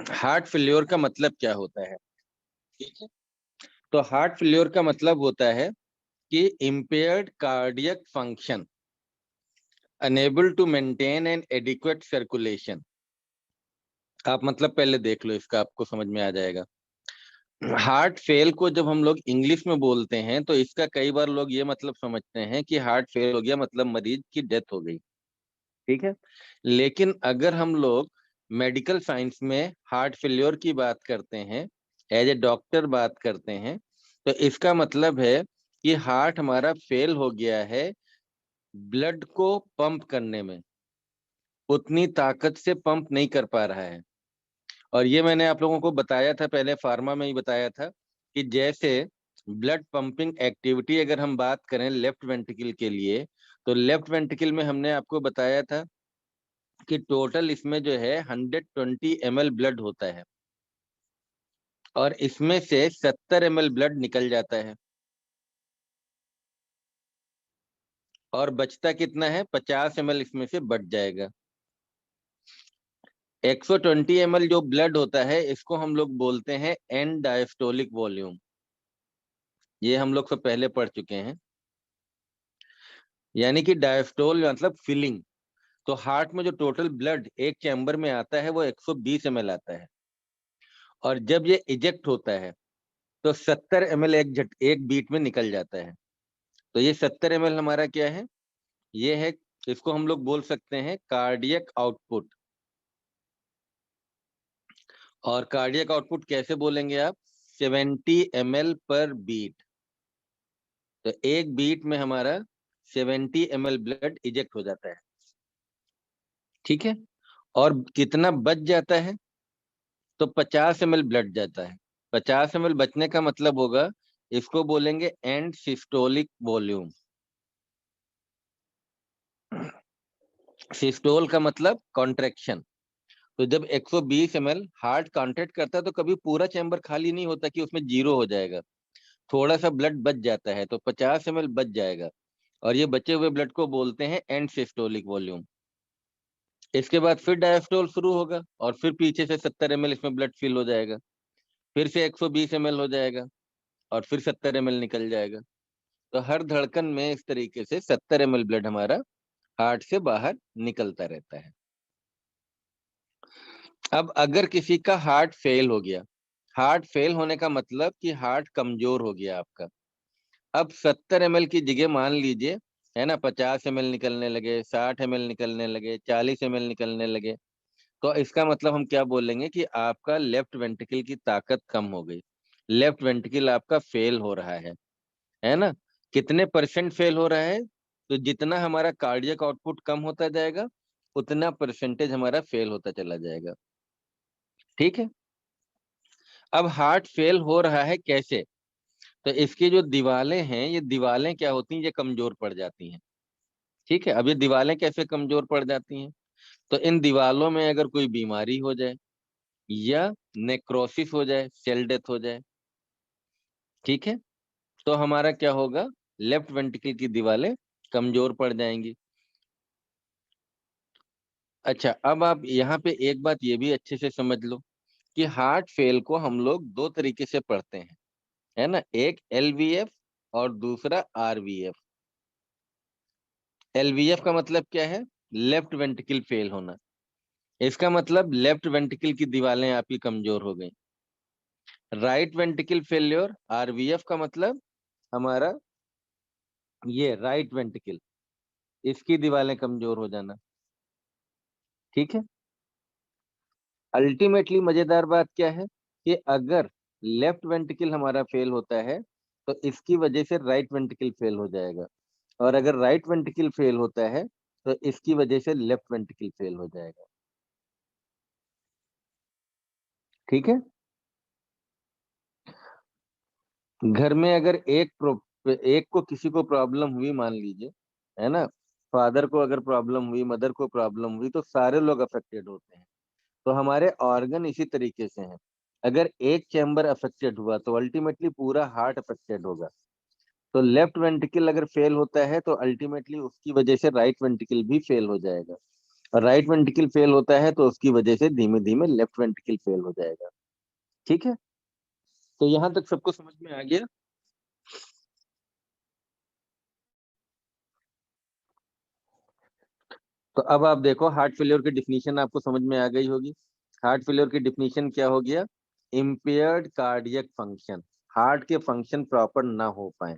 Heart failure का मतलब क्या होता है? ठीक है, तो हार्ट फेल्योर का मतलब होता है कि impaired cardiac function, unable to maintain an adequate circulation. आप मतलब पहले देख लो, इसका आपको समझ में आ जाएगा। हार्ट फेल को जब हम लोग इंग्लिश में बोलते हैं तो इसका कई बार लोग ये मतलब समझते हैं कि हार्ट फेल हो गया मतलब मरीज की डेथ हो गई। ठीक है, लेकिन अगर हम लोग मेडिकल साइंस में हार्ट फेल्योर की बात करते हैं, एज ए डॉक्टर बात करते हैं, तो इसका मतलब है कि हार्ट हमारा फेल हो गया है ब्लड को पंप करने में, उतनी ताकत से पंप नहीं कर पा रहा है। और ये मैंने आप लोगों को बताया था पहले, फार्मा में ही बताया था कि जैसे ब्लड पंपिंग एक्टिविटी अगर हम बात करें लेफ्ट वेंट्रिकल के लिए, तो लेफ्ट वेंट्रिकल में हमने आपको बताया था कि टोटल इसमें जो है 120 ml ब्लड होता है और इसमें से 70 ml ब्लड निकल जाता है और बचता कितना है, 50 ml इसमें से बच जाएगा। 120 ml जो ब्लड होता है इसको हम लोग बोलते हैं एंड डायस्टोलिक वॉल्यूम। ये हम लोग सब पहले पढ़ चुके हैं। यानी कि डायस्टोल मतलब फिलिंग। तो हार्ट में जो टोटल ब्लड एक चैम्बर में आता है वो 120 ml आता है और जब ये इजेक्ट होता है तो 70 ml एक बीट में निकल जाता है। तो ये 70 ml हमारा क्या है, ये है, इसको हम लोग बोल सकते हैं कार्डियक आउटपुट। और कार्डियक आउटपुट कैसे बोलेंगे आप, 70 ml पर बीट। तो एक बीट में हमारा 70 ml ब्लड इजेक्ट हो जाता है। ठीक है, और कितना बच जाता है, तो 50 ml ब्लड जाता है। 50 ml बचने का मतलब होगा, इसको बोलेंगे एंड सिस्टोलिक वॉल्यूम। सिस्टोल का मतलब कॉन्ट्रैक्शन। तो जब 120 ml हार्ट कॉन्ट्रैक्ट करता है तो कभी पूरा चैम्बर खाली नहीं होता कि उसमें जीरो हो जाएगा, थोड़ा सा ब्लड बच जाता है, तो 50 ml बच जाएगा और ये बचे हुए ब्लड को बोलते हैं एंड सिस्टोलिक वॉल्यूम। इसके बाद फिर डायस्टोल शुरू होगा और फिर पीछे से 70 ml इसमें ब्लड फिल हो जाएगा, फिर से 120 ml हो जाएगा और फिर 70 ml निकल जाएगा। तो हर धड़कन में इस तरीके से 70 ml ब्लड हमारा हार्ट से बाहर निकलता रहता है। अब अगर किसी का हार्ट फेल हो गया, हार्ट फेल होने का मतलब कि हार्ट कमजोर हो गया आपका। अब 70 ml की जगह मान लीजिए, है ना, 50 ml निकलने लगे, 60 ml निकलने लगे, 40 ml निकलने लगे, तो इसका मतलब हम क्या बोलेंगे कि आपका लेफ्ट वेंट्रिकल की ताकत कम हो गई, लेफ्ट वेंट्रिकल आपका फेल हो रहा है ना। कितने परसेंट फेल हो रहा है, तो जितना हमारा कार्डियक आउटपुट कम होता जाएगा उतना परसेंटेज हमारा फेल होता चला जाएगा। ठीक है, अब हार्ट फेल हो रहा है कैसे, तो इसकी जो दीवारें हैं, ये दीवारें क्या होती हैं, ये कमजोर पड़ जाती हैं। ठीक है, अब ये दीवारें कैसे कमजोर पड़ जाती हैं, तो इन दीवारों में अगर कोई बीमारी हो जाए या नेक्रोसिस हो जाए, सेल डेथ हो जाए, ठीक है, तो हमारा क्या होगा, लेफ्ट वेंट्रिकल की दीवारें कमजोर पड़ जाएंगी। अच्छा, अब आप यहाँ पे एक बात ये भी अच्छे से समझ लो कि हार्ट फेल को हम लोग दो तरीके से पढ़ते हैं, है ना, एक एलवीएफ और दूसरा आरवीएफ। एलवीएफ का मतलब क्या है, लेफ्ट वेंट्रिकल फेल होना। इसका मतलब लेफ्ट वेंट्रिकल की दीवारें आपकी कमजोर हो गई। राइट वेंट्रिकल फेल्योर, आरवीएफ का मतलब हमारा ये राइट वेंट्रिकल, इसकी दीवारें कमजोर हो जाना। ठीक है, अल्टीमेटली मजेदार बात क्या है कि अगर लेफ्ट वेंट्रिकल हमारा फेल होता है तो इसकी वजह से राइट वेंट्रिकल फेल हो जाएगा, और अगर राइट वेंट्रिकल फेल होता है तो इसकी वजह से लेफ्ट वेंट्रिकल फेल हो जाएगा। ठीक है, घर में अगर एक को किसी को प्रॉब्लम हुई मान लीजिए, है ना, फादर को अगर प्रॉब्लम हुई, मदर को प्रॉब्लम हुई, तो सारे लोग अफेक्टेड होते हैं। तो हमारे ऑर्गन इसी तरीके से हैं, अगर एक चैम्बर अफेक्टेड हुआ तो अल्टीमेटली पूरा हार्ट अफेक्टेड होगा। तो लेफ्ट वेंट्रिकल अगर फेल होता है तो अल्टीमेटली उसकी वजह से राइट वेंट्रिकल भी फेल हो जाएगा। और राइट वेंट्रिकल फेल होता है तो उसकी वजह से धीमे धीमे लेफ्ट वेंट्रिकल फेल हो जाएगा। ठीक है, तो यहां तक सबको समझ में आ गया। तो अब आप देखो, हार्ट फेलियर की डिफिनीशन आपको समझ में आ गई होगी। हार्ट फेलियर की डिफिनीशन क्या हो गया? इम्पेयर्ड कार्डियक फंक्शन, हार्ट के फंक्शन प्रॉपर ना हो पाए,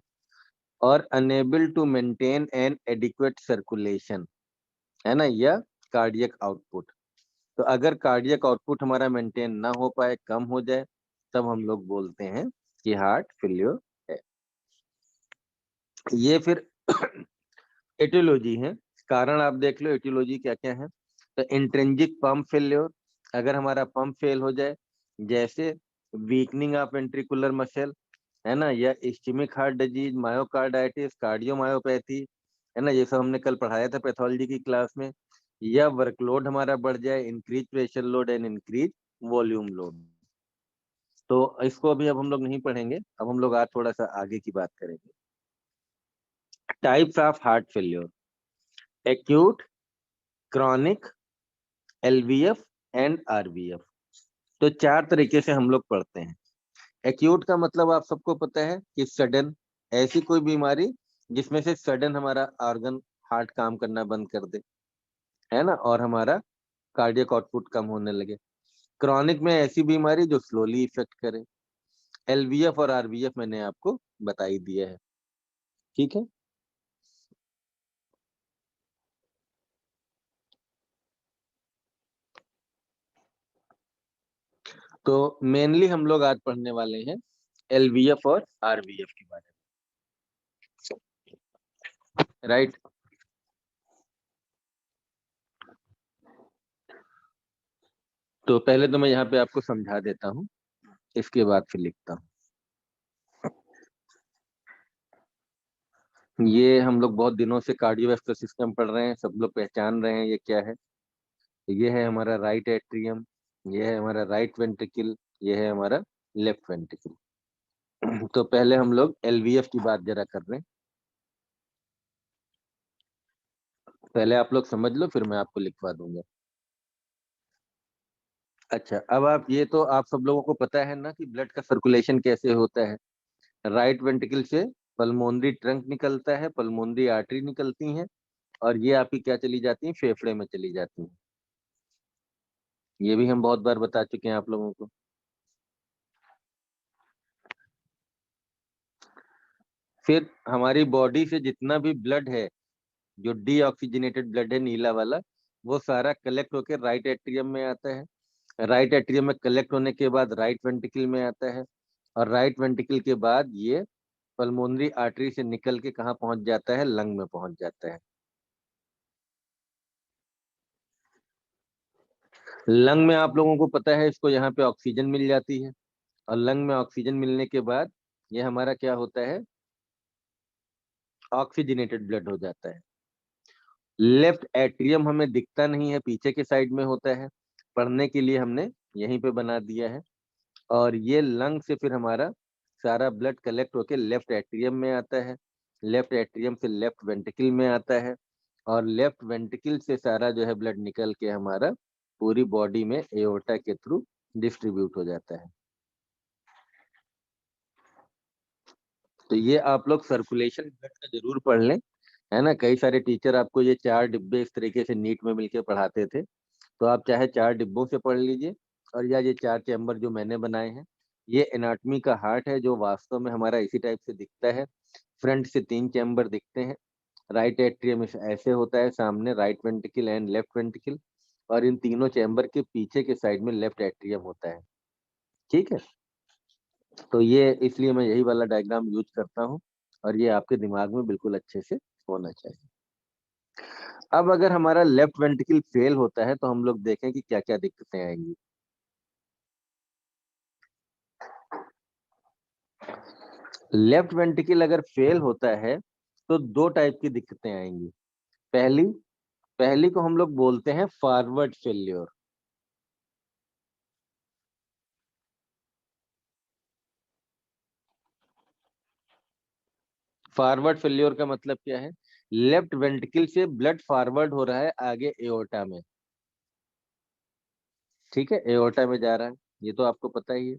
और unable to maintain an adequate circulation, है ना, या कार्डियक आउटपुट। तो अगर कार्डियक आउटपुट हमारा मेंटेन ना हो पाए, कम हो जाए, तब हम लोग बोलते हैं कि हार्ट फेलियर है। ये फिर एटियोलॉजी है, कारण आप देख लो एटियोलॉजी क्या क्या है। तो इंट्रिंसिक पंप फेल्योर, अगर हमारा पंप फेल हो जाए, जैसे वीकनिंग ऑफ वेंट्रिकुलर मसल, है ना, या ischemic heart disease, myocarditis, cardiomyopathy, है ना, ये सब हमने कल पढ़ाया था पैथोलॉजी की क्लास में। या वर्कलोड हमारा बढ़ जाए, increase pressure load and increase volume load. तो इसको अभी अब हम लोग नहीं पढ़ेंगे, अब हम लोग आज थोड़ा सा आगे की बात करेंगे। Types of heart failure: acute, chronic, LVF and RVF. तो चार तरीके से हम लोग पढ़ते हैं। एक्यूट का मतलब आप सबको पता है कि सडन, ऐसी कोई बीमारी जिसमें से सडन हमारा ऑर्गन, हार्ट काम करना बंद कर दे, है ना, और हमारा कार्डियक आउटपुट कम होने लगे। क्रॉनिक में ऐसी बीमारी जो स्लोली इफेक्ट करे। एलवीएफ और आरवीएफ मैंने आपको बता ही दिया है। ठीक है, तो मेनली हम लोग आज पढ़ने वाले हैं एलवीएफ और आरवीएफ के बारे में, राइट। तो पहले तो मैं यहाँ पे आपको समझा देता हूँ, इसके बाद फिर लिखता हूँ। ये हम लोग बहुत दिनों से कार्डियोवास्कुलर सिस्टम पढ़ रहे हैं, सब लोग पहचान रहे हैं ये क्या है। ये है हमारा राइट एट्रियम, ये है हमारा राइट वेंट्रिकल, ये है हमारा लेफ्ट वेंट्रिकल। तो पहले हम लोग एलवीएफ की बात जरा कर रहे हैं। पहले आप लोग समझ लो, फिर मैं आपको लिखवा दूंगा। अच्छा, अब आप ये तो आप सब लोगों को पता है ना कि ब्लड का सर्कुलेशन कैसे होता है। राइट वेंट्रिकल से पल्मोनरी ट्रंक निकलता है, पल्मोनरी आर्टरी निकलती हैं, और ये आपकी क्या चली जाती हैं, फेफड़े में चली जाती हैं। ये भी हम बहुत बार बता चुके हैं आप लोगों को। फिर हमारी बॉडी से जितना भी ब्लड है, जो डीऑक्सीजनेटेड ब्लड है नीला वाला, वो सारा कलेक्ट होकर राइट एट्रियम में आता है। राइट एट्रियम में कलेक्ट होने के बाद राइट वेंट्रिकल में आता है, और राइट वेंट्रिकल के बाद ये पल्मोनरी आर्टरी से निकल के कहाँ पहुंच जाता है, लंग में पहुंच जाता है। लंग में आप लोगों को पता है, इसको यहाँ पे ऑक्सीजन मिल जाती है, और लंग में ऑक्सीजन मिलने के बाद ये हमारा क्या होता है, ऑक्सीजनेटेड ब्लड हो जाता है। लेफ्ट एट्रियम हमें दिखता नहीं है, पीछे के साइड में होता है, पढ़ने के लिए हमने यहीं पे बना दिया है। और ये लंग से फिर हमारा सारा ब्लड कलेक्ट होके लेफ्ट एट्रियम में आता है, लेफ्ट एट्रियम से लेफ्ट वेंट्रिकल में आता है, और लेफ्ट वेंट्रिकल से सारा जो है ब्लड निकल के हमारा पूरी बॉडी में एओर्टा के थ्रू डिस्ट्रीब्यूट हो जाता है। तो ये आप लोग सर्कुलेशन ब्लड का जरूर पढ़ लें, है ना। कई सारे टीचर आपको ये चार डिब्बे इस तरीके से नीट में मिलके पढ़ाते थे, तो आप चाहे चार डिब्बों से पढ़ लीजिए, और या ये चार चैम्बर जो मैंने बनाए हैं, ये एनाटॉमी का हार्ट है जो वास्तव में हमारा इसी टाइप से दिखता है। फ्रंट से तीन चैम्बर दिखते हैं। राइट एट्रियम ऐसे होता है सामने, right ventricle and left ventricle, और इन तीनों चैम्बर के पीछे के साइड में लेफ्ट एट्रियम होता है। ठीक है, तो ये इसलिए मैं यही वाला डायग्राम यूज करता हूँ, और ये आपके दिमाग में बिल्कुल अच्छे से होना चाहिए। अब अगर हमारा लेफ्ट वेंट्रिकल फेल होता है तो हम लोग देखें कि क्या क्या दिक्कतें आएंगी। लेफ्ट वेंट्रिकल अगर फेल होता है तो दो टाइप की दिक्कतें आएंगी। पहली पहली को हम लोग बोलते हैं फॉरवर्ड फेल्योर। फॉरवर्ड फेल्योर का मतलब क्या है? लेफ्ट वेंट्रिकल से ब्लड फॉरवर्ड हो रहा है आगे एओर्टा में, ठीक है, एओर्टा में जा रहा है, ये तो आपको पता ही है।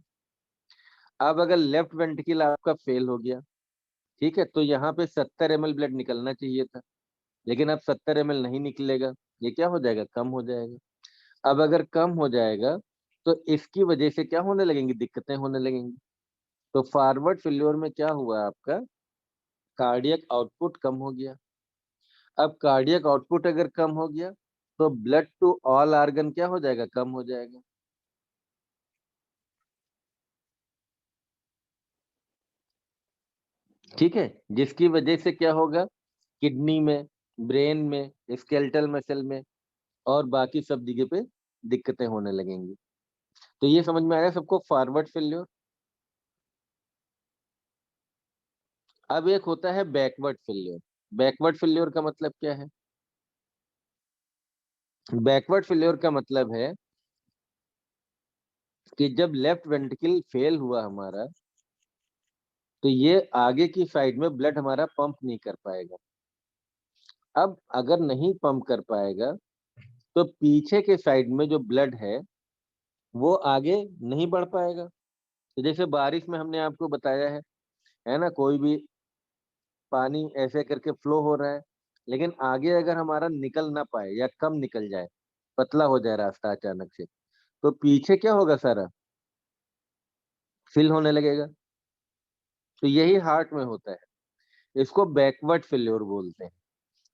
अब अगर लेफ्ट वेंट्रिकल आपका फेल हो गया, ठीक है, तो यहाँ पे 70 ml ब्लड निकलना चाहिए था, लेकिन अब 70 ml नहीं निकलेगा, ये क्या हो जाएगा, कम हो जाएगा। अब अगर कम हो जाएगा तो इसकी वजह से क्या होने लगेंगी, दिक्कतें होने लगेंगी। तो फॉरवर्ड फेल्योर में क्या हुआ, आपका कार्डियक आउटपुट कम हो गया। अब कार्डियक आउटपुट अगर कम हो गया तो ब्लड टू ऑल ऑर्गन क्या हो जाएगा, कम हो जाएगा। ठीक है, जिसकी वजह से क्या होगा, किडनी में, ब्रेन में, स्केलेटल मसल में और बाकी सब जगह पे दिक्कतें होने लगेंगी। तो ये समझ में आया सबको, फॉरवर्ड फेल्योर। अब एक होता है बैकवर्ड फेल्योर। बैकवर्ड फेल्योर का मतलब क्या है, बैकवर्ड फेल्योर का मतलब है कि जब लेफ्ट वेंट्रिकल फेल हुआ हमारा, तो ये आगे की साइड में ब्लड हमारा पंप नहीं कर पाएगा। अब अगर नहीं पंप कर पाएगा तो पीछे के साइड में जो ब्लड वो आगे नहीं बढ़ पाएगा। तो जैसे बारिश में हमने आपको बताया है ना, कोई भी पानी ऐसे करके फ्लो हो रहा है, लेकिन आगे अगर हमारा निकल ना पाए या कम निकल जाए, पतला हो जाए रास्ता अचानक से, तो पीछे क्या होगा, सारा फिल होने लगेगा। तो यही हार्ट में होता है, इसको बैकवर्ड फेल्योर बोलते हैं।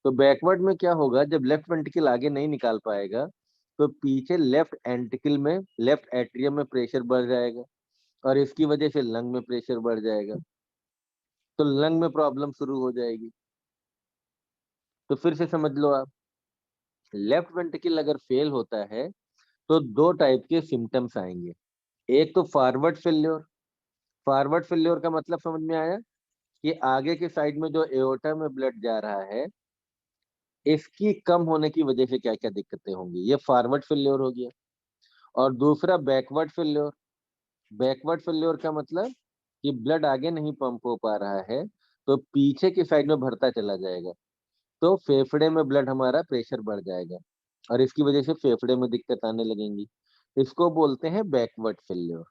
तो बैकवर्ड में क्या होगा, जब लेफ्ट वेंट्रिकल आगे नहीं निकाल पाएगा तो पीछे लेफ्ट एंट्रिकल में, लेफ्ट एट्रियम में प्रेशर बढ़ जाएगा और इसकी वजह से लंग में प्रेशर बढ़ जाएगा, तो लंग में प्रॉब्लम शुरू हो जाएगी। तो फिर से समझ लो आप, लेफ्ट वेंट्रिकल अगर फेल होता है तो दो टाइप के सिम्टम्स आएंगे। एक तो फॉरवर्ड फेल्योर। फॉरवर्ड फेल्योर का मतलब समझ में आया, कि आगे के साइड में जो एओर्टा में ब्लड जा रहा है, इसकी कम होने की वजह से क्या क्या दिक्कतें होंगी, ये फॉरवर्ड फेल्योर हो गया। और दूसरा बैकवर्ड फेल्योर। बैकवर्ड फेल्योर का मतलब कि ब्लड आगे नहीं पंप हो पा रहा है, तो पीछे की साइड में भरता चला जाएगा, तो फेफड़े में ब्लड हमारा प्रेशर बढ़ जाएगा और इसकी वजह से फेफड़े में दिक्कत आने लगेंगी। इसको बोलते हैं बैकवर्ड फेल्योर।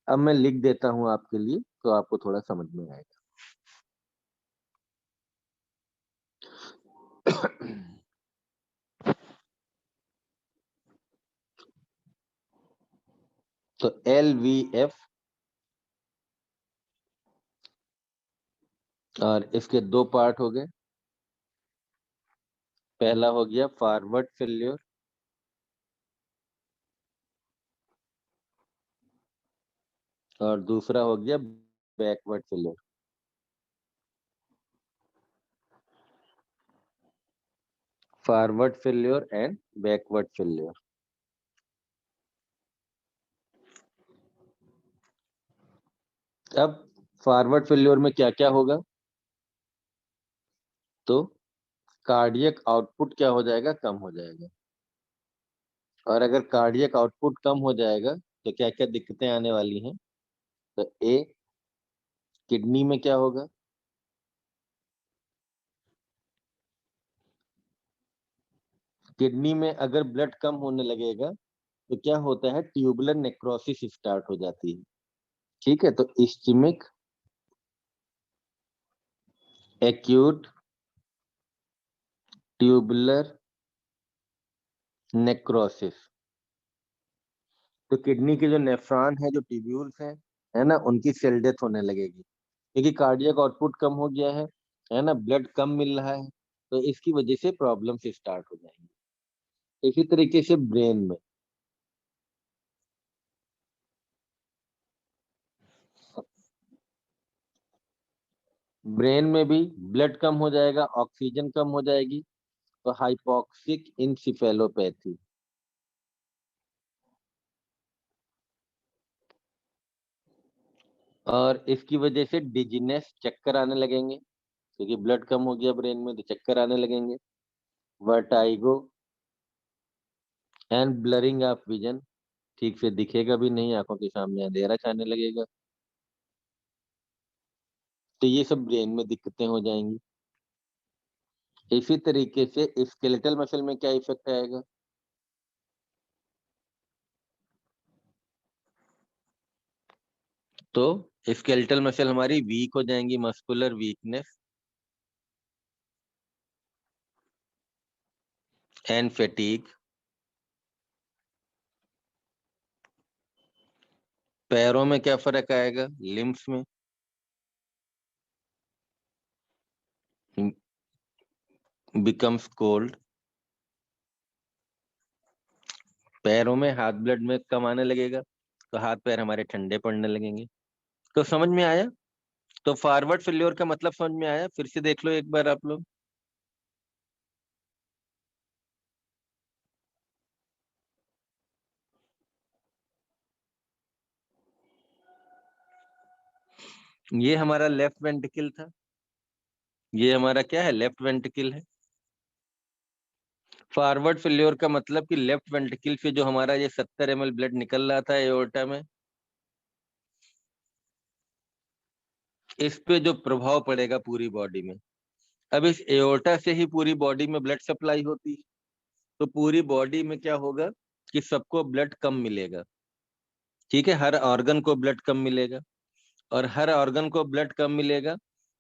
अब मैं लिख देता हूं आपके लिए, तो आपको थोड़ा समझ में आएगा। तो LVF, और इसके दो पार्ट हो गए। पहला हो गया फॉरवर्ड फेल्योर और दूसरा हो गया backward failure. Forward failure and backward failure. अब फॉरवर्ड फेल्योर में क्या क्या होगा, तो कार्डियक आउटपुट क्या हो जाएगा, कम हो जाएगा। और अगर कार्डियक आउटपुट कम हो जाएगा तो क्या क्या दिक्कतें आने वाली हैं, तो ए, किडनी में क्या होगा, किडनी में अगर ब्लड कम होने लगेगा तो क्या होता है, ट्यूबुलर नेक्रोसिस स्टार्ट हो जाती है। ठीक है, तो इस्चेमिक एक्यूट ट्यूबुलर नेक्रोसिस। तो किडनी के जो नेफ्रॉन है, जो ट्यूब्यूल्स हैं, है ना, उनकी सेल डेथ होने लगेगी, क्योंकि कार्डियक आउटपुट कम हो गया है ना, ब्लड कम मिल रहा है, तो इसकी वजह से प्रॉब्लम्स स्टार्ट हो जाएंगी। इसी तरीके से ब्रेन में, ब्रेन में भी ब्लड कम हो जाएगा, ऑक्सीजन कम हो जाएगी, तो हाइपोक्सिक इंसिफेलोपैथी। और इसकी वजह से डिजीनेस, चक्कर आने लगेंगे, क्योंकि ब्लड कम हो गया ब्रेन में तो चक्कर आने लगेंगे। Vertigo and blurring of vision, ठीक से दिखेगा भी नहीं, आंखों के सामने अंधेरा छाने लगेगा। तो ये सब ब्रेन में दिक्कतें हो जाएंगी। इसी तरीके से स्केलेटल मसल में क्या इफेक्ट आएगा? तो स्केलेटल मसल हमारी वीक हो जाएंगी, मस्कुलर वीकनेस एंड फैटीग। पैरों में क्या फर्क आएगा? लिम्स में बिकम्स कोल्ड। पैरों में हाथ ब्लड में कम आने लगेगा, तो हाथ पैर हमारे ठंडे पड़ने लगेंगे। तो समझ में आया? तो फॉरवर्ड फेल्योर का मतलब समझ में आया? फिर से देख लो एक बार आप लोग। ये हमारा लेफ्ट वेंट्रिकल था, ये हमारा क्या है? लेफ्ट वेंट्रिकल है। फॉरवर्ड फेल्योर का मतलब कि लेफ्ट वेंट्रिकल से जो हमारा ये 70 ml ब्लड निकल रहा था एओर्टा में, इस पे जो प्रभाव पड़ेगा पूरी बॉडी में। अब इस एओर्टा से ही पूरी बॉडी में ब्लड सप्लाई होती है, तो पूरी बॉडी में क्या होगा कि सबको ब्लड कम मिलेगा। ठीक है, हर ऑर्गन को ब्लड कम मिलेगा, और हर ऑर्गन को ब्लड कम मिलेगा,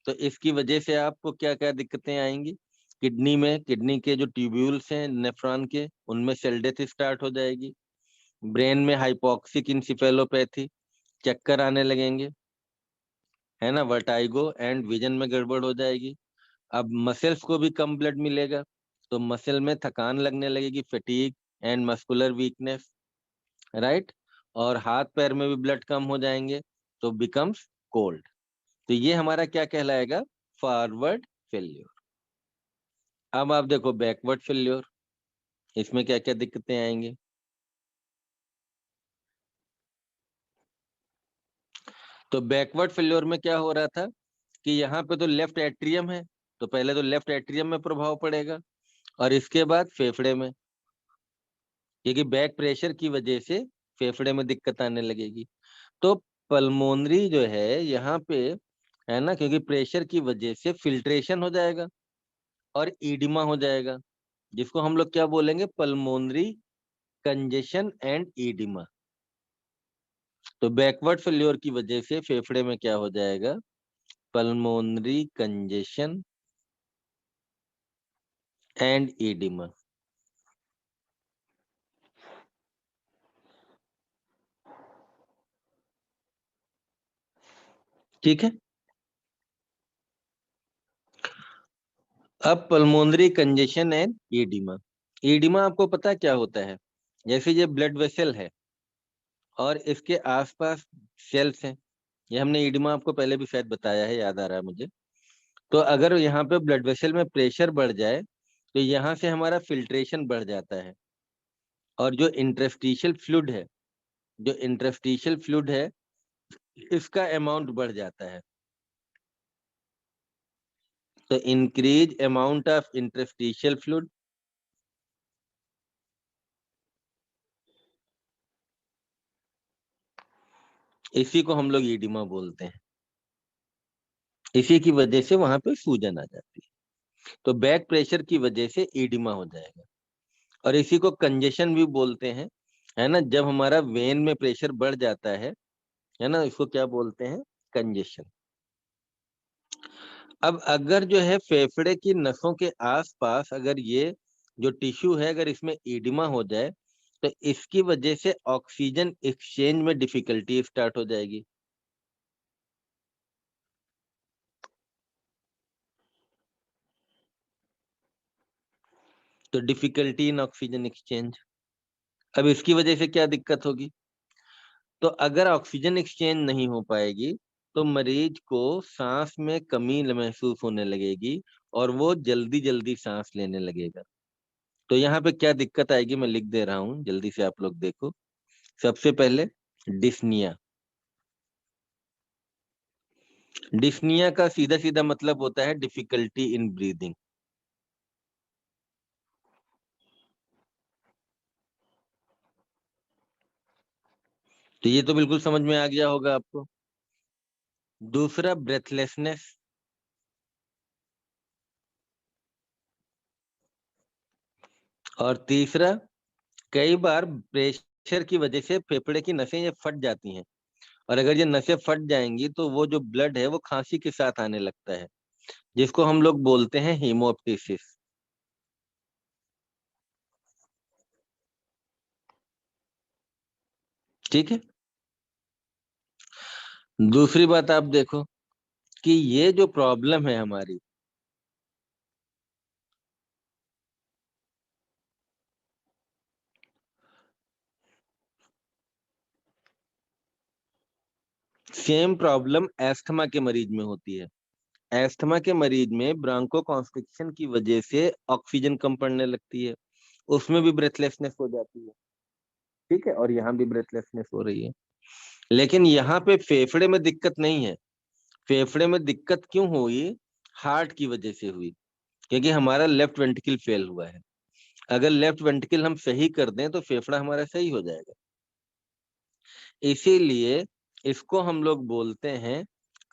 तो इसकी वजह से आपको क्या क्या दिक्कतें आएंगी? किडनी में, किडनी के जो ट्यूब्यूल्स हैं नेफ्रॉन के, उनमें सेल डेथ स्टार्ट हो जाएगी। ब्रेन में हाइपोक्सिक इंसिफेलोपैथी, चक्कर आने लगेंगे, है ना, वर्टाइगो एंड विजन में गड़बड़ हो जाएगी। अब मसल्स को भी कम ब्लड मिलेगा, तो मसल में थकान लगने लगेगी, fatigue and muscular weakness, right. और हाथ पैर में भी ब्लड कम हो जाएंगे, तो बिकम्स कोल्ड। तो ये हमारा क्या कहलाएगा? Forward failure. अब आप देखो बैकवर्ड फेल्योर, इसमें क्या क्या दिक्कतें आएंगी? तो बैकवर्ड फेल्योर में क्या हो रहा था कि यहाँ पे तो लेफ्ट एट्रियम है, तो पहले तो लेफ्ट एट्रियम में प्रभाव पड़ेगा, और इसके बाद फेफड़े में, क्योंकि बैक प्रेशर की वजह से फेफड़े में दिक्कत आने लगेगी। तो पल्मोनरी जो है यहाँ पे, है ना, क्योंकि प्रेशर की वजह से फिल्ट्रेशन हो जाएगा और ईडिमा हो जाएगा, जिसको हम लोग क्या बोलेंगे? Pulmonary congestion and oedema. तो बैकवर्ड फेल्योर की वजह से फेफड़े में क्या हो जाएगा? Pulmonary congestion and oedema. ठीक है। अब pulmonary congestion and oedema. Oedema आपको पता है क्या होता है? जैसे ये ब्लड वेसल है और इसके आसपास सेल्स हैं, ये हमने ईडिमा आपको पहले भी शायद बताया है, याद आ रहा है मुझे। तो अगर यहाँ पे ब्लड वेसल में प्रेशर बढ़ जाए, तो यहाँ से हमारा फिल्ट्रेशन बढ़ जाता है, और जो इंटरस्टिशियल फ्लूइड है, जो इंटरस्टिशियल फ्लूइड है, इसका अमाउंट बढ़ जाता है। तो increase amount of interstitial fluid, इसी को हम लोग ईडिमा बोलते हैं। इसी की वजह से वहां पे सूजन आ जाती है, तो बैक प्रेशर की वजह से ईडिमा हो जाएगा। और इसी को कंजेशन भी बोलते हैं, है ना, जब हमारा वेन में प्रेशर बढ़ जाता है ना, इसको क्या बोलते हैं? कंजेशन। अब अगर जो है फेफड़े की नसों के आसपास अगर ये जो टिश्यू है, अगर इसमें ईडिमा हो जाए, तो इसकी वजह से ऑक्सीजन एक्सचेंज में डिफिकल्टी स्टार्ट हो जाएगी। तो डिफिकल्टी इन ऑक्सीजन एक्सचेंज। अब इसकी वजह से क्या दिक्कत होगी? तो अगर ऑक्सीजन एक्सचेंज नहीं हो पाएगी, तो मरीज को सांस में कमी महसूस होने लगेगी, और वो जल्दी जल्दी सांस लेने लगेगा। तो यहाँ पे क्या दिक्कत आएगी, मैं लिख दे रहा हूँ, जल्दी से आप लोग देखो। सबसे पहले डिस्निया। डिस्निया का सीधा सीधा मतलब होता है डिफिकल्टी इन ब्रीदिंग। तो ये तो बिल्कुल समझ में आ गया होगा आपको। दूसरा ब्रेथलेसनेस। और तीसरा, कई बार प्रेशर की वजह से फेफड़े की नसें ये फट जाती हैं, और अगर ये नसें फट जाएंगी तो वो जो ब्लड है वो खांसी के साथ आने लगता है, जिसको हम लोग बोलते हैं हीमोप्टिसिस। ठीक है। दूसरी बात आप देखो कि ये जो प्रॉब्लम है हमारी, सेम प्रॉब्लम एस्थमा के मरीज में होती है। एस्थमा के मरीज में ब्रांको कॉन्स्ट्रिक्शन की वजह से ऑक्सीजन कम पड़ने लगती है, उसमें भी ब्रेथलेसनेस हो जाती है। ठीक है, और यहाँ भी ब्रेथलेसनेस हो रही है। लेकिन यहाँ पे फेफड़े में दिक्कत नहीं है। फेफड़े में दिक्कत क्यों हुई? हार्ट की वजह से हुई, क्योंकि हमारा लेफ्ट वेंट्रिकल फेल हुआ है। अगर लेफ्ट वेंट्रिकल हम सही कर दें तो फेफड़ा हमारा सही हो जाएगा। इसीलिए इसको हम लोग बोलते हैं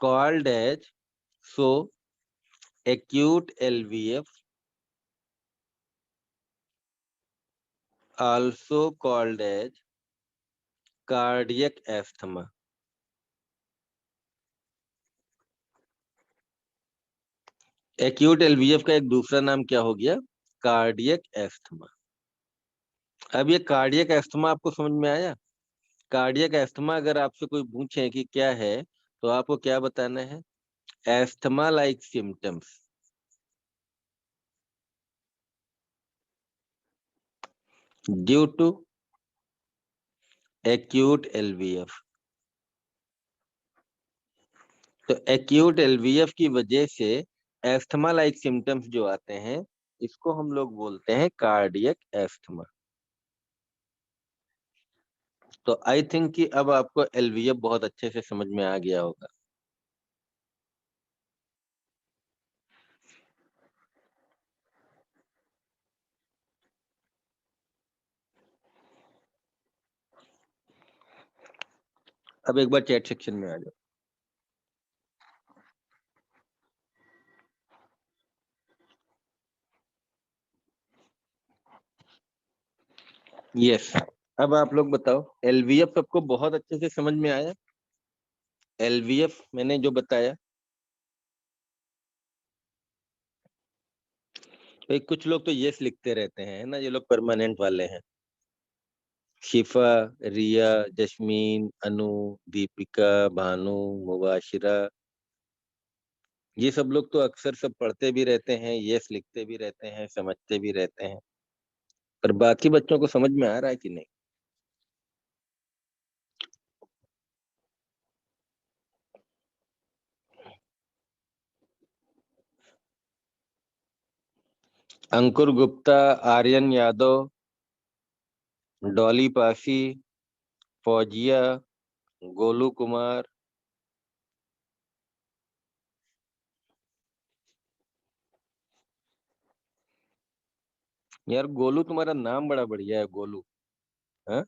called as, so acute LVF, also called as cardiac asthma. Acute LVF का एक दूसरा नाम क्या हो गया? Cardiac asthma. अब ये कार्डियक एस्थमा आपको समझ में आया? कार्डियक एस्थमा अगर आपसे कोई पूछे कि क्या है, तो आपको क्या बताना है? Asthma like symptoms due to acute LVF. तो एक्यूट एलवीएफ की वजह से एस्थमा लाइक सिम्टम्स जो आते हैं, इसको हम लोग बोलते हैं कार्डियक एस्थमा। तो आई थिंक कि अब आपको एलवीएफ बहुत अच्छे से समझ में आ गया होगा। अब एक बार चैट सेक्शन में आ जाओ। यस। अब आप लोग बताओ, एलवीएफ सबको बहुत अच्छे से समझ में आया? एलवीएफ मैंने जो बताया। भाई कुछ लोग तो यस लिखते रहते हैं, है ना, ये लोग परमानेंट वाले हैं। शिफा, रिया, जस्मीन, अनु, दीपिका, भानु, मुबाशिरा, ये सब लोग तो अक्सर सब पढ़ते भी रहते हैं, यस लिखते भी रहते हैं, समझते भी रहते हैं। पर बाकी बच्चों को समझ में आ रहा है कि नहीं? अंकुर गुप्ता, आर्यन यादव, डॉली पासी, फौजिया, गोलू कुमार। यार गोलू तुम्हारा नाम बड़ा बढ़िया है, गोलू। हाँ।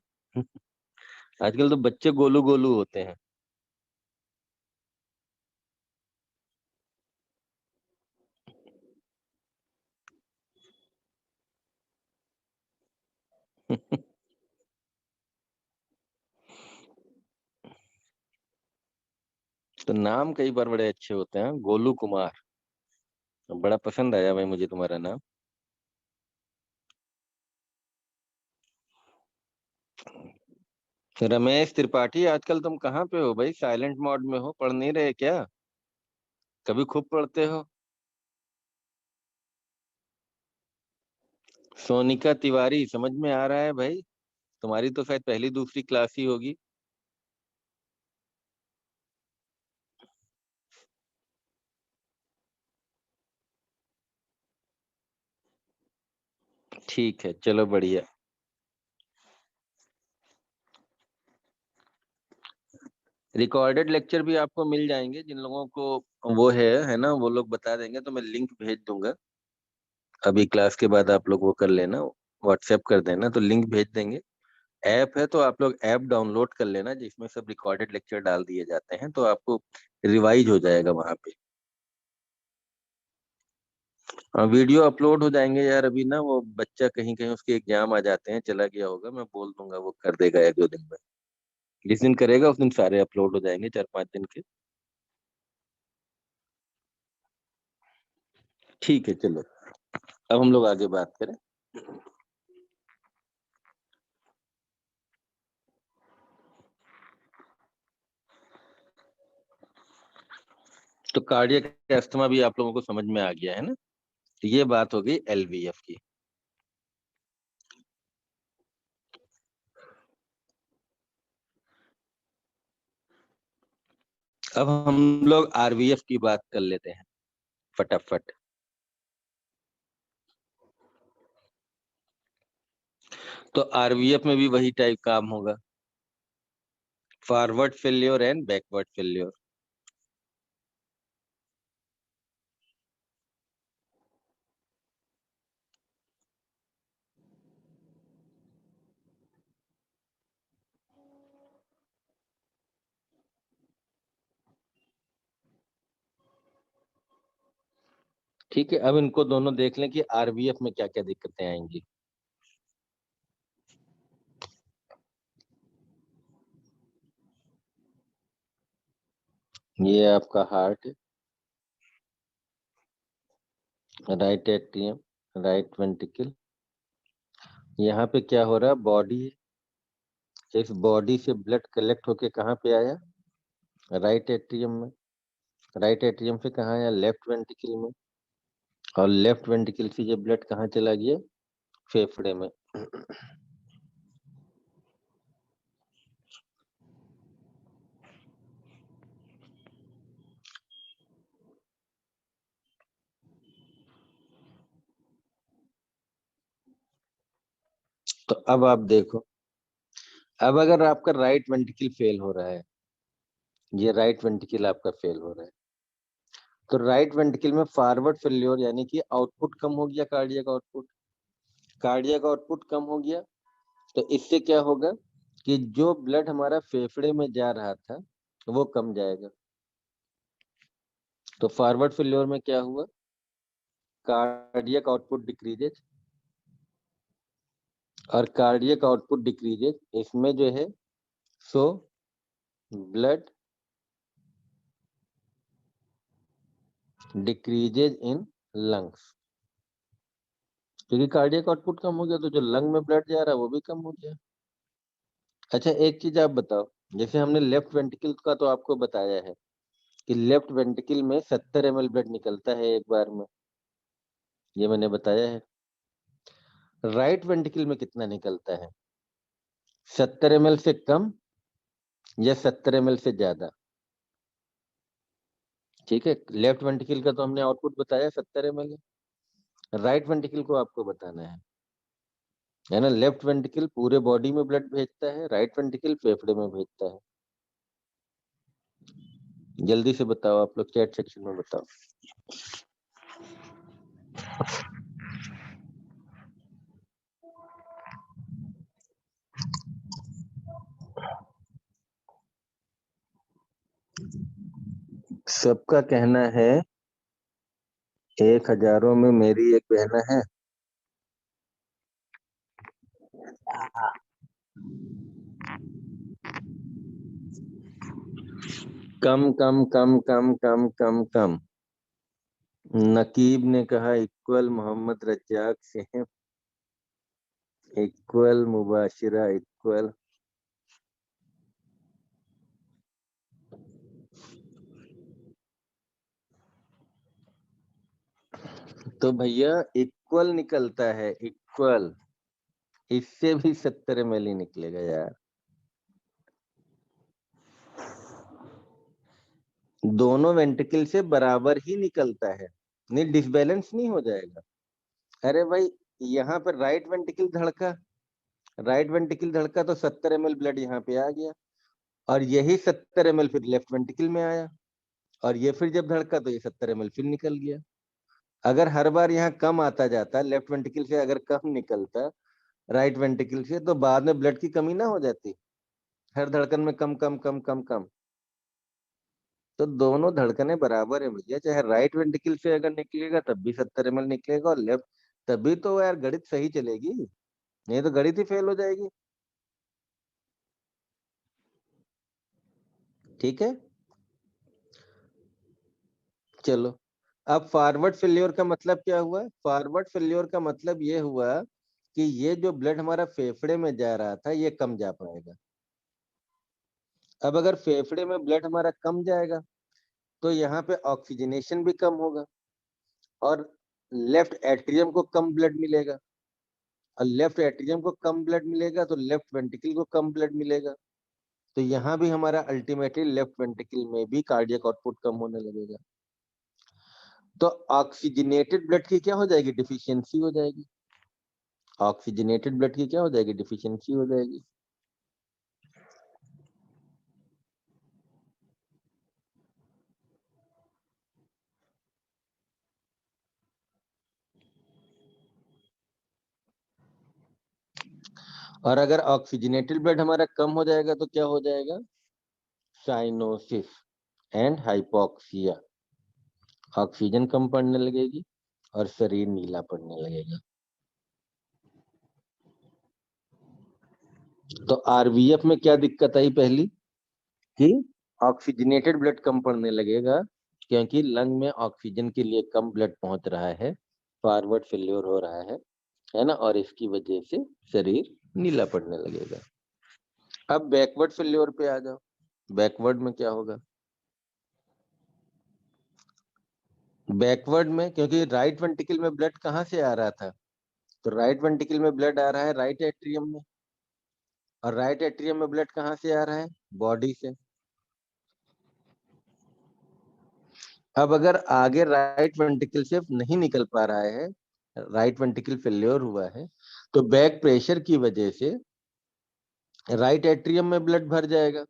आजकल तो बच्चे गोलू गोलू होते हैं। तो नाम कई बार बड़े अच्छे होते हैं, गोलू कुमार। बड़ा पसंद आया भाई मुझे तुम्हारा नाम। रमेश त्रिपाठी, आजकल तुम कहाँ पे हो भाई? साइलेंट मोड में हो, पढ़ नहीं रहे क्या? कभी खूब पढ़ते हो। सोनिका तिवारी, समझ में आ रहा है भाई? तुम्हारी तो शायद पहली दूसरी क्लास ही होगी। ठीक है, चलो बढ़िया। रिकॉर्डेड लेक्चर भी आपको मिल जाएंगे, जिन लोगों को वो है ना, वो लोग बता देंगे, तो मैं लिंक भेज दूंगा। अभी क्लास के बाद आप लोग वो कर लेना, व्हाट्सएप कर देना तो लिंक भेज देंगे। ऐप है तो आप लोग ऐप डाउनलोड कर लेना, जिसमें सब रिकॉर्डेड लेक्चर डाल दिए जाते हैं, तो आपको रिवाइज हो जाएगा वहां पे। वीडियो अपलोड हो जाएंगे यार, अभी ना वो बच्चा कहीं कहीं उसके एग्जाम आ जाते हैं, चला गया होगा, मैं बोल दूंगा वो कर देगा 1-2 दिन में। जिस दिन करेगा उस दिन सारे अपलोड हो जाएंगे, 4-5 दिन के। ठीक है चलो, अब हम लोग आगे बात करें। तो कार्डियक अस्थमा भी आप लोगों को समझ में आ गया है ना। तो ये बात हो गई एलवीएफ की। अब हम लोग आरवीएफ की बात कर लेते हैं फटाफट। तो आरवीएफ में भी वही टाइप काम होगा, forward failure and backward failure. ठीक है, अब इनको दोनों देख लें कि आरवीएफ में क्या क्या दिक्कतें आएंगी। ये आपका heart, right atrium, right ventricle. यहाँ पे क्या हो रहा है, बॉडी, इस बॉडी से ब्लड कलेक्ट होके कहाँ पे आया, राइट एट्रियम में। राइट एट्रियम से कहाँ आया, लेफ्ट वेंट्रिकल में। और लेफ्ट वेंट्रिकल से ये ब्लड कहाँ चला गया, फेफड़े में। तो अब आप देखो, अब अगर आपका राइट वेंट्रिकल फेल हो रहा है, ये राइट वेंट्रिकल आपका फेल हो रहा है, तो राइट वेंट्रिकल में फॉरवर्ड फेल्योर यानी कि आउटपुट कम हो गया, कार्डियक आउटपुट। कार्डियक आउटपुट कम हो गया, तो इससे क्या होगा कि जो ब्लड हमारा फेफड़े में जा रहा था वो कम जाएगा। तो फॉरवर्ड फेल्योर में क्या हुआ, कार्डियक आउटपुट डिक्रीजेज। और कार्डियक आउटपुट डिक्रीजेज, इसमें जो है so blood decreases in lungs, क्योंकि कार्डियक आउटपुट कम हो गया तो जो लंग में ब्लड जा रहा है वो भी कम हो गया। अच्छा एक चीज आप बताओ, जैसे हमने लेफ्ट वेंट्रिकल का तो आपको बताया है कि लेफ्ट वेंट्रिकल में 70 ml ब्लड निकलता है एक बार में, ये मैंने बताया है। राइट वेंट्रिकल में कितना निकलता है, 70 ml से कम या 70 ml से ज्यादा। ठीक है, लेफ्ट वेंट्रिकल का तो हमने आउटपुट बताया 70 ml है, राइट वेंट्रिकल को आपको बताना है ना। लेफ्ट वेंट्रिकल पूरे बॉडी में ब्लड भेजता है, राइट वेंट्रिकल फेफड़े में भेजता है। जल्दी से बताओ आप लोग, चैट सेक्शन में बताओ। सबका कहना है 1000 में मेरी एक बहना है। कम कम कम कम कम कम कम। नकीब ने कहा इक्वल, मोहम्मद रज्जाक से इक्वल, मुबाशिरा इक्वल। तो भैया इक्वल निकलता है, इक्वल। इससे भी 70 ml ही निकलेगा यार, दोनों वेंट्रिकल से बराबर ही निकलता है, नहीं डिसबैलेंस नहीं हो जाएगा। अरे भाई, यहाँ पर राइट वेंट्रिकल धड़का, राइट वेंट्रिकल धड़का तो 70 ml ब्लड यहाँ पे आ गया, और यही 70 ml फिर लेफ्ट वेंट्रिकल में आया, और ये फिर जब धड़का तो ये 70 ml फिर निकल गया। अगर हर बार यहाँ कम आता जाता, लेफ्ट वेंट्रिकल से अगर कम निकलता राइट वेंट्रिकल से, तो बाद में ब्लड की कमी ना हो जाती, हर धड़कन में कम कम कम कम कम। तो दोनों धड़कने बराबर है भैया, चाहे राइट वेंट्रिकल से अगर निकलेगा तब भी 70 ml निकलेगा, और लेफ्ट, तभी तो यार गणित सही चलेगी, नहीं तो गणित ही फेल हो जाएगी। ठीक है, चलो। अब फॉरवर्ड फेल्योर का मतलब क्या हुआ? फॉरवर्ड फेल्योर का मतलब ये हुआ कि ये जो ब्लड हमारा फेफड़े में जा रहा था ये कम जा पाएगा। अब अगर फेफड़े में ब्लड हमारा कम जाएगा तो यहाँ पे ऑक्सीजनेशन भी कम होगा, और लेफ्ट एट्रियम को कम ब्लड मिलेगा, और लेफ्ट एट्रियम को कम ब्लड मिलेगा तो लेफ्ट वेंट्रिकल को कम ब्लड मिलेगा। तो यहाँ भी हमारा अल्टीमेटली लेफ्ट वेंट्रिकल में भी कार्डियक आउटपुट कम होने लगेगा। तो ऑक्सीजनेटेड ब्लड की क्या हो जाएगी? डिफिशियंसी हो जाएगी। ऑक्सीजनेटेड ब्लड की क्या हो जाएगी? डिफिशियंसी हो जाएगी। और अगर ऑक्सीजनेटेड ब्लड हमारा कम हो जाएगा तो क्या हो जाएगा? Cyanosis and hypoxia. ऑक्सीजन कम पड़ने लगेगी और शरीर नीला पड़ने लगेगा। तो आरवीएफ में क्या दिक्कत आई? पहली कि ऑक्सीजनेटेड ब्लड कम पड़ने लगेगा, क्योंकि लंग में ऑक्सीजन के लिए कम ब्लड पहुंच रहा है, फॉरवर्ड फेल्योर हो रहा है ना, और इसकी वजह से शरीर नीला पड़ने लगेगा। अब बैकवर्ड फेल्योर पे आ जाओ। बैकवर्ड में क्या होगा? बैकवर्ड में, क्योंकि राइट वेंट्रिकल में ब्लड कहाँ से आ रहा था? तो राइट वेंट्रिकल में ब्लड आ रहा है राइट एट्रियम में, और राइट एट्रियम में ब्लड कहाँ से आ रहा है? बॉडी से। अब अगर आगे राइट वेंट्रिकल से नहीं निकल पा रहा है, राइट वेंट्रिकल फेल्योर हुआ है, तो बैक प्रेशर की वजह से राइट एट्रियम में ब्लड भर जाएगा।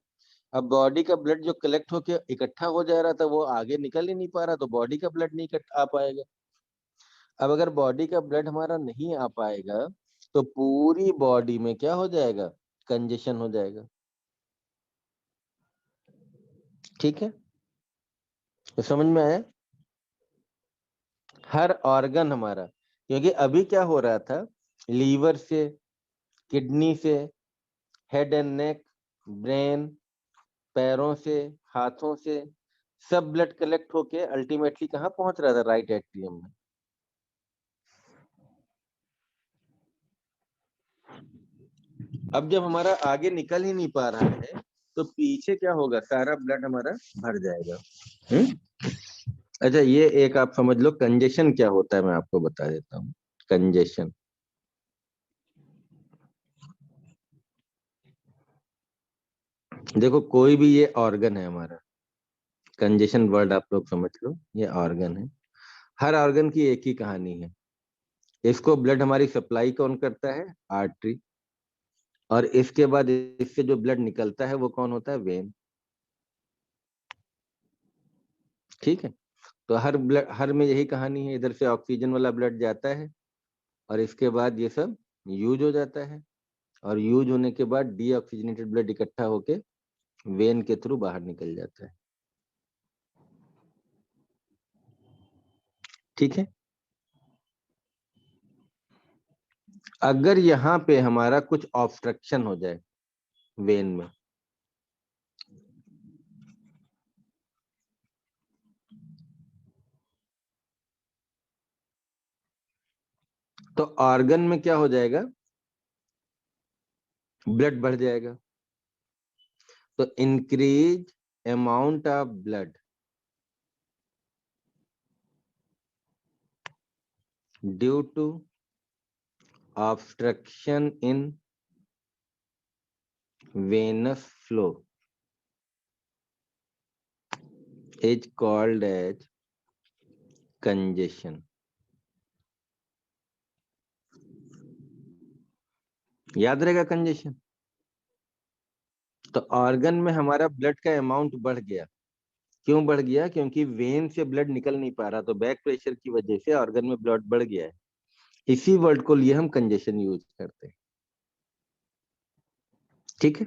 अब बॉडी का ब्लड जो कलेक्ट होके इकट्ठा हो जा रहा था वो आगे निकल ही नहीं पा रहा, तो बॉडी का ब्लड नहीं आ पाएगा। अब अगर बॉडी का ब्लड हमारा नहीं आ पाएगा तो पूरी बॉडी में क्या हो जाएगा? कंजेशन हो जाएगा। ठीक है, तो समझ में आया? हर ऑर्गन हमारा, क्योंकि अभी क्या हो रहा था, लीवर से, किडनी से, हेड एंड नेक, ब्रेन, पैरों से, हाथों से, सब ब्लड कलेक्ट होके अल्टीमेटली कहाँ पहुंच रहा था? राइट एट्रियम में। अब जब हमारा आगे निकल ही नहीं पा रहा है तो पीछे क्या होगा? सारा ब्लड हमारा भर जाएगा। अच्छा, ये एक आप समझ लो, कंजेशन क्या होता है मैं आपको बता देता हूँ। कंजेशन, देखो कोई भी ये ऑर्गन है हमारा, कंजेशन वर्ड आप लोग समझ लो, ये ऑर्गन है। हर ऑर्गन की एक ही कहानी है। इसको ब्लड हमारी सप्लाई कौन करता है? आर्टरी। और इसके बाद इससे जो ब्लड निकलता है वो कौन होता है? वेन। ठीक है, तो हर ब्लड, हर में यही कहानी है, इधर से ऑक्सीजन वाला ब्लड जाता है और इसके बाद ये सब यूज हो जाता है, और यूज होने के बाद डीऑक्सीजनेटेड ब्लड इकट्ठा होके वेन के थ्रू बाहर निकल जाता है। ठीक है, अगर यहाँ पे हमारा कुछ ऑब्स्ट्रक्शन हो जाए वेन में, तो ऑर्गन में क्या हो जाएगा? ब्लड बढ़ जाएगा। तो increase amount of blood due to obstruction in venous flow is called as congestion। याद रहेगा कंजेशन। तो ऑर्गन में हमारा ब्लड का अमाउंट बढ़ गया। क्यों बढ़ गया? क्योंकि वेन से ब्लड निकल नहीं पा रहा, तो बैक प्रेशर की वजह से ऑर्गन में ब्लड बढ़ गया है। इसी वर्ड को लिए हम कंजेशन यूज करते हैं। ठीक है,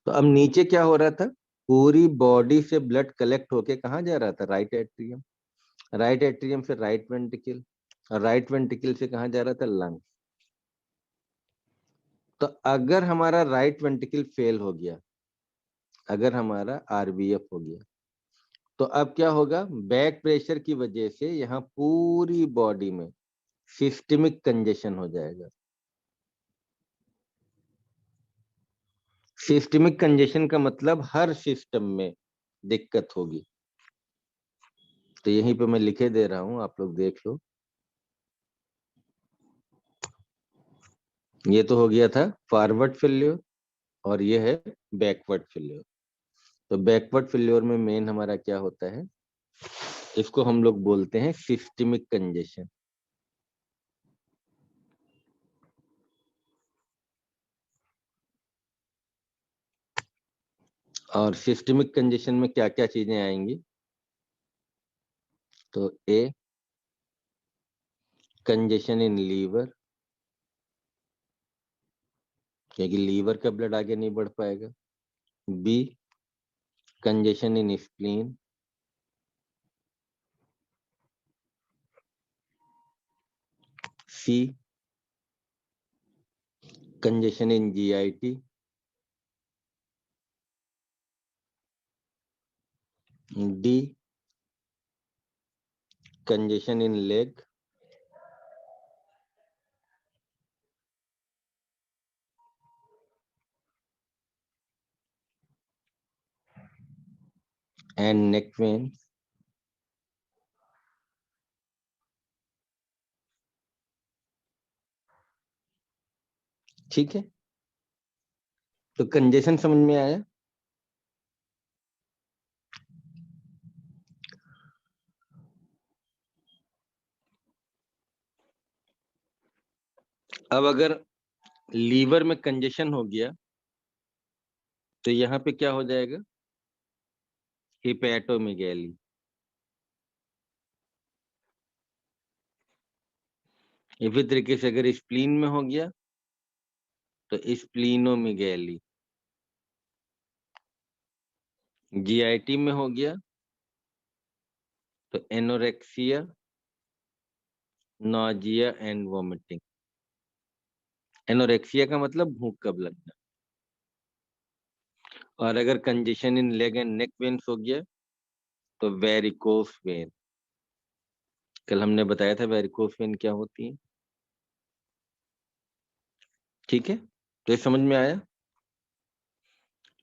तो अब नीचे क्या हो रहा था? पूरी बॉडी से ब्लड कलेक्ट होके कहाँ जा रहा था? Right atrium. राइट एट्रियम से राइट वेंट्रिकल, और राइट वेंट्रिकल से कहाँ जा रहा था? लंग। तो अगर हमारा राइट वेंट्रिकल फेल हो गया, अगर हमारा आरबीएफ हो गया, तो अब क्या होगा? बैक प्रेशर की वजह से यहाँ पूरी बॉडी में सिस्टमिक कंजेशन हो जाएगा। सिस्टमिक कंजेशन का मतलब हर सिस्टम में दिक्कत होगी। तो यहीं पे मैं लिखे दे रहा हूं, आप लोग देख लो। ये तो हो गया था फॉरवर्ड फेल्योर, और ये है बैकवर्ड फेल्योर। तो बैकवर्ड फेल्योर में मेन हमारा क्या होता है? इसको हम लोग बोलते हैं सिस्टमिक कंजेशन। और सिस्टमिक कंजेशन में क्या क्या चीजें आएंगी? तो ए, कंजेशन इन लीवर, क्योंकि लीवर का ब्लड आगे नहीं बढ़ पाएगा। B, congestion in spleen. C, congestion in GIT. D, congestion in leg. And neck vein. ठीक है, तो कंजेशन समझ में आया? अब अगर लीवर में कंजेशन हो गया, तो यहाँ पे क्या हो जाएगा? हिपैटोमेगैली। इसी तरीके से अगर स्प्लीन में हो गया, तो स्प्लीनोमेगैली। जीआईटी में हो गया, तो anorexia, nausea and vomiting. Anorexia का मतलब भूख कब लगना। और अगर congestion in leg and neck veins हो गया, तो वेरिकोस वेन। कल हमने बताया था वेरिकोस वेन क्या होती है। ठीक है, तो ये समझ में आया?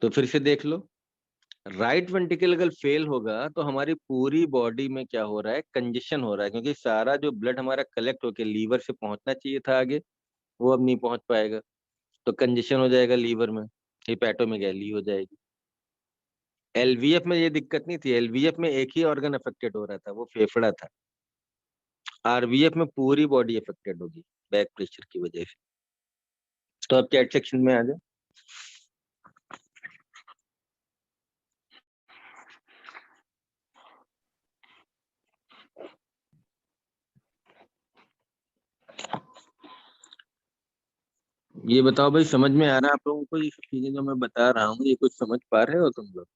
तो फिर से देख लो। राइट वेंट्रिकल अगर फेल होगा, तो हमारी पूरी बॉडी में क्या हो रहा है? कंजेशन हो रहा है, क्योंकि सारा जो ब्लड हमारा कलेक्ट होके लीवर से पहुंचना चाहिए था आगे, वो अब नहीं पहुंच पाएगा। तो कंजेशन हो जाएगा लीवर में, हिपैटोमेगैली हो जाएगी। एलवीएफ में ये दिक्कत नहीं थी, एलवीएफ में एक ही ऑर्गन अफेक्टेड हो रहा था, वो फेफड़ा था। आरवीएफ में पूरी बॉडी अफेक्टेड होगी बैक प्रेशर की वजह से। तो अब चैट सेक्शन में आ जाओ। ये बताओ भाई, समझ में आ रहा है आप लोगों को ये सब चीजें जो मैं बता रहा हूँ? ये कुछ समझ पा रहे हो तुम लोग?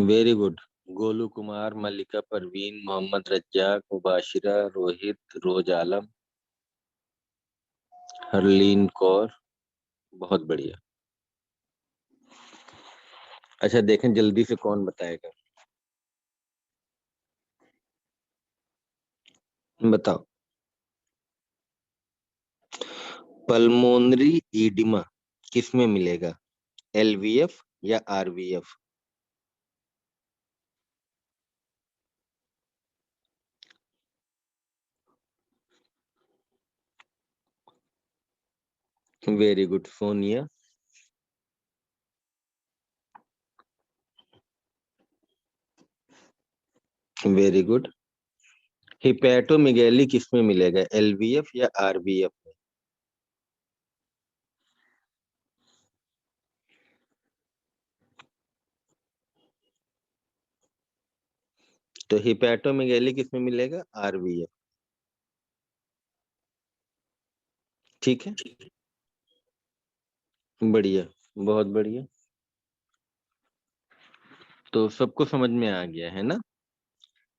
Very good. Golu Kumar, Mallika Parveen, Mohammad Razzaq, Mubashira, Rohit, Rose Alam, Harleen Kaur. बहुत बढ़िया। अच्छा देखें जल्दी से कौन बताएगा। बताओ। पल्मोनरी ईडिमा किस में मिलेगा? एलवीएफ या RVF? Very good Sonia. Very good. Hepatomegaly किस में मिलेगा? एलवीएफ या आरवीएफ में? तो हिपैटोमेगैली किसमें मिलेगा? आरवीएफ। ठीक है, बढ़िया, बहुत बढ़िया। तो सबको समझ में आ गया है ना?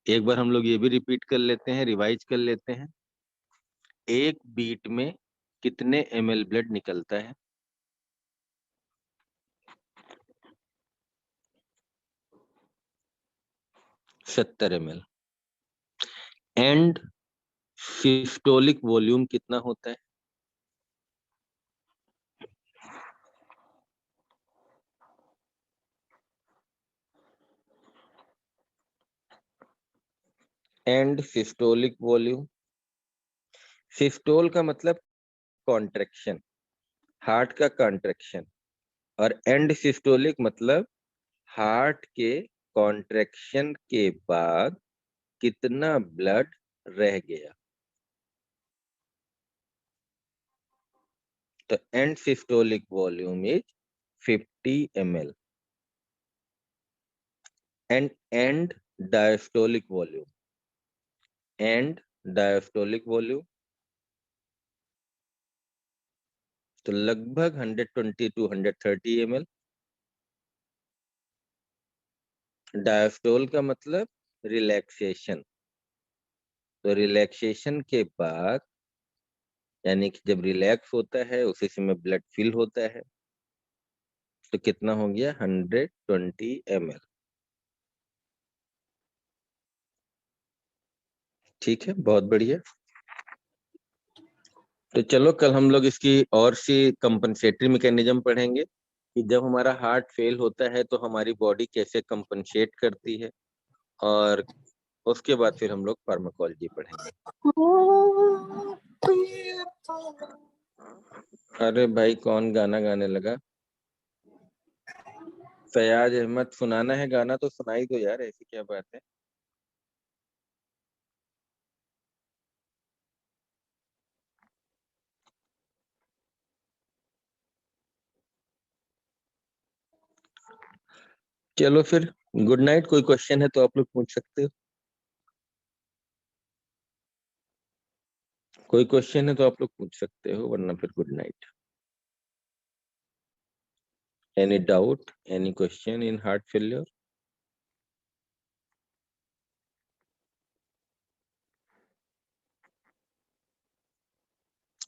एक बार हम लोग ये भी रिपीट कर लेते हैं, रिवाइज कर लेते हैं। एक बीट में कितने ml ब्लड निकलता है? 70 ml। एंड सिस्टोलिक वॉल्यूम कितना होता है? एंड सिस्टोलिक वॉल्यूम, सिस्टोल का मतलब कॉन्ट्रैक्शन, हार्ट का कॉन्ट्रैक्शन, और एंड सिस्टोलिक मतलब हार्ट के कॉन्ट्रैक्शन के बाद कितना ब्लड रह गया। तो and systolic volume is 50 ml and diastolic volume, and diastolic volume तो लगभग 120 to 130 ml। डायस्टोल का मतलब रिलैक्सेशन, तो रिलैक्सेशन के बाद यानी कि जब रिलैक्स होता है उसी समय ब्लड फिल होता है, तो कितना हो गया? 120 ml। ठीक है, बहुत बढ़िया। तो चलो कल हम लोग इसकी और सी कंपनसेटरी मैकेनिज्म पढ़ेंगे कि जब हमारा हार्ट फेल होता है तो हमारी बॉडी कैसे कंपनसेट करती है, और उसके बाद फिर हम लोग फार्माकोलॉजी पढ़ेंगे। अरे भाई, कौन गाना गाने लगा? फयाज अहमद, सुनाना है गाना तो सुनाई दो यार, ऐसी क्या बात है। चलो फिर, गुड नाइट। कोई क्वेश्चन है तो आप लोग पूछ सकते हो। कोई क्वेश्चन है तो आप लोग पूछ सकते हो, वरना फिर good night. Any doubt, any question in heart failure?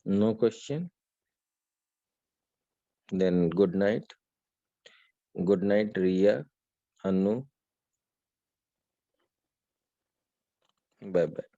No question, then good night. Good night Riya, Anu, bye bye.